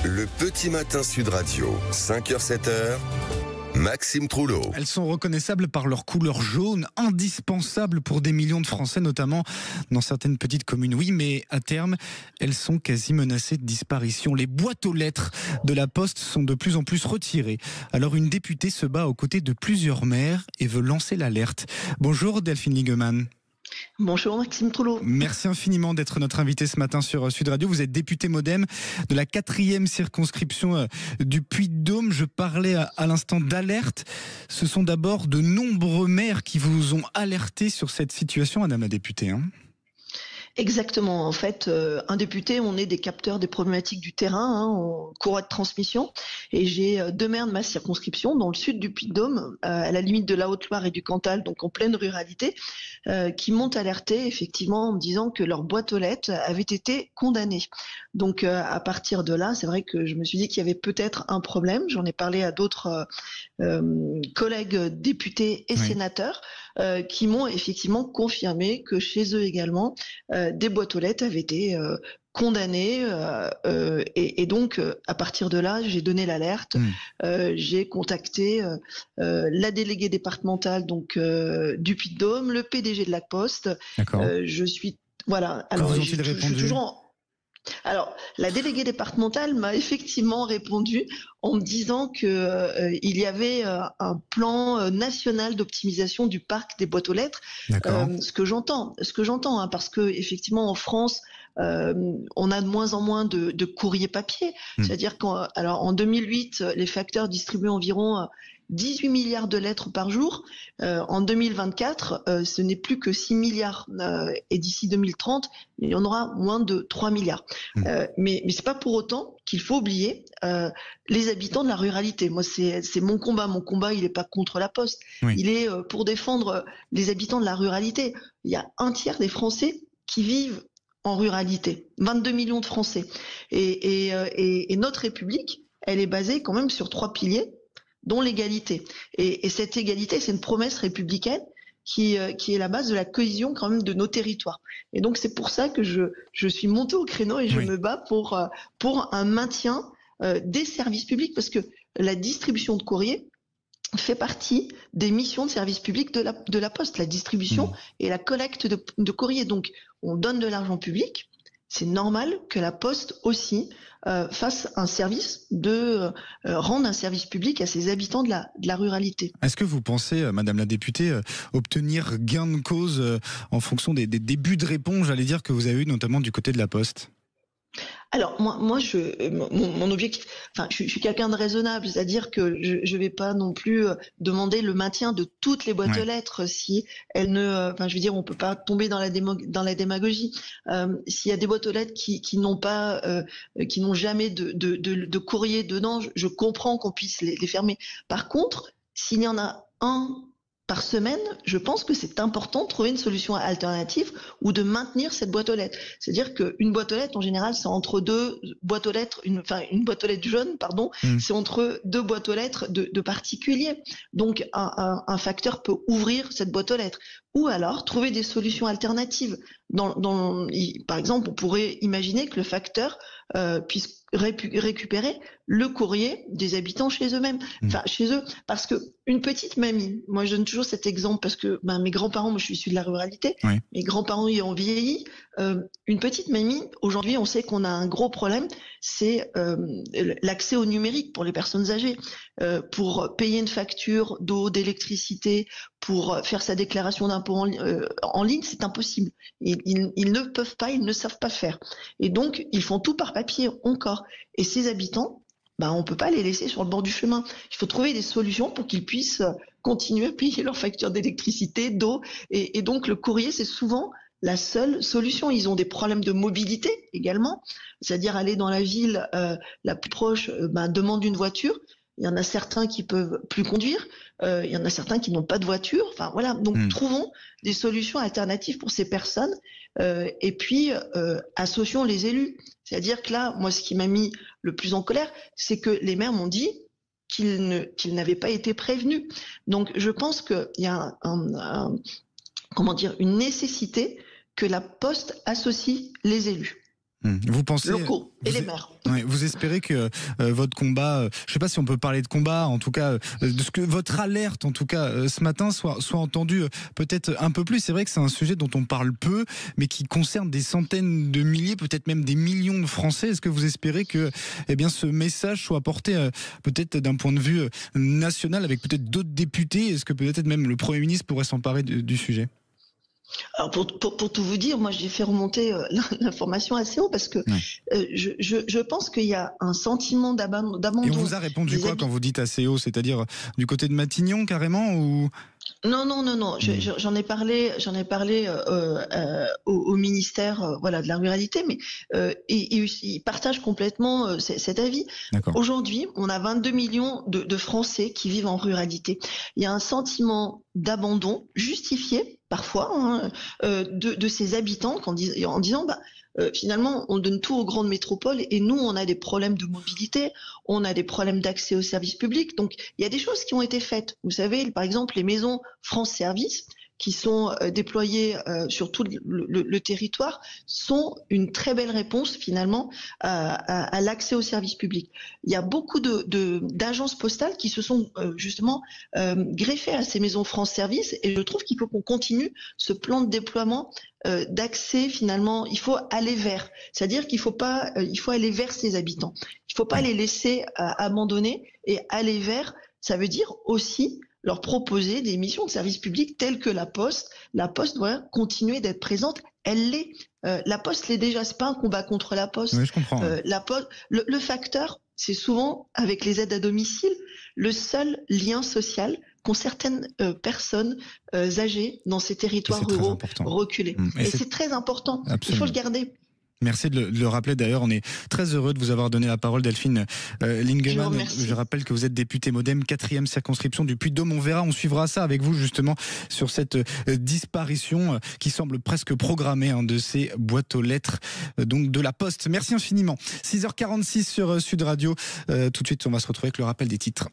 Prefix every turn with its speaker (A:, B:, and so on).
A: Le petit matin Sud Radio, 5h-7h, Maxime Trouleau.
B: Elles sont reconnaissables par leur couleur jaune, indispensables pour des millions de Français, notamment dans certaines petites communes. Oui, mais à terme, elles sont quasi menacées de disparition. Les boîtes aux lettres de la Poste sont de plus en plus retirées. Alors une députée se bat aux côtés de plusieurs maires et veut lancer l'alerte. Bonjour Delphine Liegemann.
C: Bonjour Maxime Trouleau.
B: Merci infiniment d'être notre invité ce matin sur Sud Radio. Vous êtes député MoDem de la 4e circonscription du Puy-de-Dôme. Je parlais à l'instant d'alerte. Ce sont d'abord de nombreux maires qui vous ont alerté sur cette situation, madame la députée.
C: Exactement. En fait, un député, on est des capteurs des problématiques du terrain, en courroie de transmission. Et j'ai 2 maires de ma circonscription, dans le sud du Puy-de-Dôme, à la limite de la Haute-Loire et du Cantal, donc en pleine ruralité, qui m'ont alerté effectivement en me disant que leur boîte aux lettres avait été condamnée. Donc à partir de là, c'est vrai que je me suis dit qu'il y avait peut-être un problème. J'en ai parlé à d'autres collègues députés et sénateurs qui m'ont effectivement confirmé que chez eux également, des boîtes aux lettres avaient été condamnées et donc à partir de là j'ai donné l'alerte. J'ai contacté la déléguée départementale donc du Puy-de-Dôme, le PDG de la Poste. Je suis voilà. Alors
B: je suis toujours
C: Alors, la déléguée départementale m'a effectivement répondu en me disant que il y avait un plan national d'optimisation du parc des boîtes aux lettres. Ce que j'entends, parce que effectivement en France, on a de moins en moins de courrier papier. C'est-à-dire qu'en 2008, les facteurs distribuaient environ 18 milliards de lettres par jour. En 2024, ce n'est plus que 6 milliards. Et d'ici 2030, il y en aura moins de 3 milliards. Mais c'est pas pour autant qu'il faut oublier les habitants de la ruralité. Moi, c'est mon combat. Mon combat, il n'est pas contre la Poste. Il est pour défendre les habitants de la ruralité. Il y a un tiers des Français qui vivent en ruralité. 22 millions de Français. Et notre République, elle est basée quand même sur 3 piliers, dont l'égalité. Et cette égalité, c'est une promesse républicaine qui est la base de la cohésion quand même de nos territoires. Et donc c'est pour ça que je suis montée au créneau et je me bats pour un maintien des services publics, parce que la distribution de courrier fait partie des missions de service public de la Poste, la distribution et la collecte de courrier. Donc on donne de l'argent public. C'est normal que la Poste aussi fasse un service rende un service public à ses habitants de la ruralité.
B: Est-ce que vous pensez, madame la députée, obtenir gain de cause en fonction des débuts de réponse, j'allais dire, que vous avez eu notamment du côté de la Poste ?
C: Alors moi mon objectif, je suis quelqu'un de raisonnable, c'est-à-dire que je vais pas non plus demander le maintien de toutes les boîtes aux lettres si elles ne, on peut pas tomber dans la démagogie. S'il y a des boîtes aux lettres qui n'ont jamais de courrier dedans, je comprends qu'on puisse les fermer. Par contre, s'il y en a un par semaine, je pense que c'est important de trouver une solution alternative ou de maintenir cette boîte aux lettres. C'est-à-dire qu'une boîte aux lettres, en général, c'est entre deux boîtes aux lettres, une boîte aux lettres jaune, c'est entre 2 boîtes aux lettres de particuliers. Donc, un facteur peut ouvrir cette boîte aux lettres. Ou alors, trouver des solutions alternatives. Par exemple, on pourrait imaginer que le facteur puisse récupérer le courrier des habitants chez eux-mêmes, chez eux, parce que une petite mamie, moi je donne toujours cet exemple parce que mes grands-parents, moi je suis issue de la ruralité, mes grands-parents y ont vieilli, une petite mamie, aujourd'hui on sait qu'on a un gros problème, c'est l'accès au numérique pour les personnes âgées, pour payer une facture d'eau, d'électricité, pour faire sa déclaration d'impôt en ligne, c'est impossible. Ils ne peuvent pas, ils ne savent pas faire. Et donc, ils font tout par papier encore. Et ces habitants, on peut pas les laisser sur le bord du chemin. Il faut trouver des solutions pour qu'ils puissent continuer à payer leurs factures d'électricité, d'eau. Et donc, le courrier, c'est souvent la seule solution. Ils ont des problèmes de mobilité également, c'est-à-dire aller dans la ville la plus proche, demande une voiture. Il y en a certains qui peuvent plus conduire, il y en a certains qui n'ont pas de voiture. Enfin voilà, donc trouvons des solutions alternatives pour ces personnes et puis associons les élus. C'est-à-dire que là, moi, ce qui m'a mis le plus en colère, c'est que les maires m'ont dit qu'ils n'avaient pas été prévenus. Donc je pense qu'il y a une nécessité que la Poste associe les élus.
B: Vous pensez,
C: locaux et les maires.
B: Ouais, vous espérez que votre combat, je ne sais pas si on peut parler de combat, en tout cas, de ce que votre alerte, en tout cas, ce matin, soit entendue peut-être un peu plus. C'est vrai que c'est un sujet dont on parle peu, mais qui concerne des centaines de milliers, peut-être même des millions de Français. Est-ce que vous espérez que, eh bien, ce message soit porté peut-être d'un point de vue national, avec peut-être d'autres députés? Est-ce que peut-être même le Premier ministre pourrait s'emparer du sujet?
C: Alors pour tout vous dire, moi j'ai fait remonter l'information assez haut parce que je pense qu'il y a un sentiment d'abandon.
B: Et on vous a répondu quoi quand vous dites assez haut? C'est-à-dire du côté de Matignon carrément ou...
C: Non. J'en ai parlé au ministère voilà, de la ruralité, mais ils partagent complètement cet avis. Aujourd'hui, on a 22 millions de Français qui vivent en ruralité. Il y a un sentiment d'abandon justifié parfois de ces habitants en disant finalement, on donne tout aux grandes métropoles et nous, on a des problèmes de mobilité, on a des problèmes d'accès aux services publics. Donc, il y a des choses qui ont été faites. Vous savez, par exemple, les maisons France Service qui sont déployées sur tout le territoire sont une très belle réponse finalement à l'accès aux services publics. Il y a beaucoup d'agences postales qui se sont justement greffées à ces maisons France Service et je trouve qu'il faut qu'on continue ce plan de déploiement d'accès finalement. Il faut aller vers, c'est-à-dire qu'il faut pas, il faut aller vers ses habitants. Il faut pas les laisser abandonner et aller vers. Ça veut dire aussi leur proposer des missions de service public telles que la Poste. La Poste doit continuer d'être présente. Elle l'est. La Poste l'est déjà. C'est pas un combat contre la Poste.
B: Oui, je comprends.
C: La Poste, le facteur, c'est souvent avec les aides à domicile le seul lien social qu'ont certaines personnes âgées dans ces territoires ruraux reculés. Et c'est très important. Absolument. Il faut le garder.
B: Merci de le rappeler. D'ailleurs, on est très heureux de vous avoir donné la parole, Delphine Lingemann. Je rappelle que vous êtes députée MoDem, 4e circonscription du Puy-de-Dôme. On verra, on suivra ça avec vous justement sur cette disparition qui semble presque programmée de ces boîtes aux lettres donc de la Poste. Merci infiniment. 6h46 sur Sud Radio. Tout de suite, on va se retrouver avec le rappel des titres.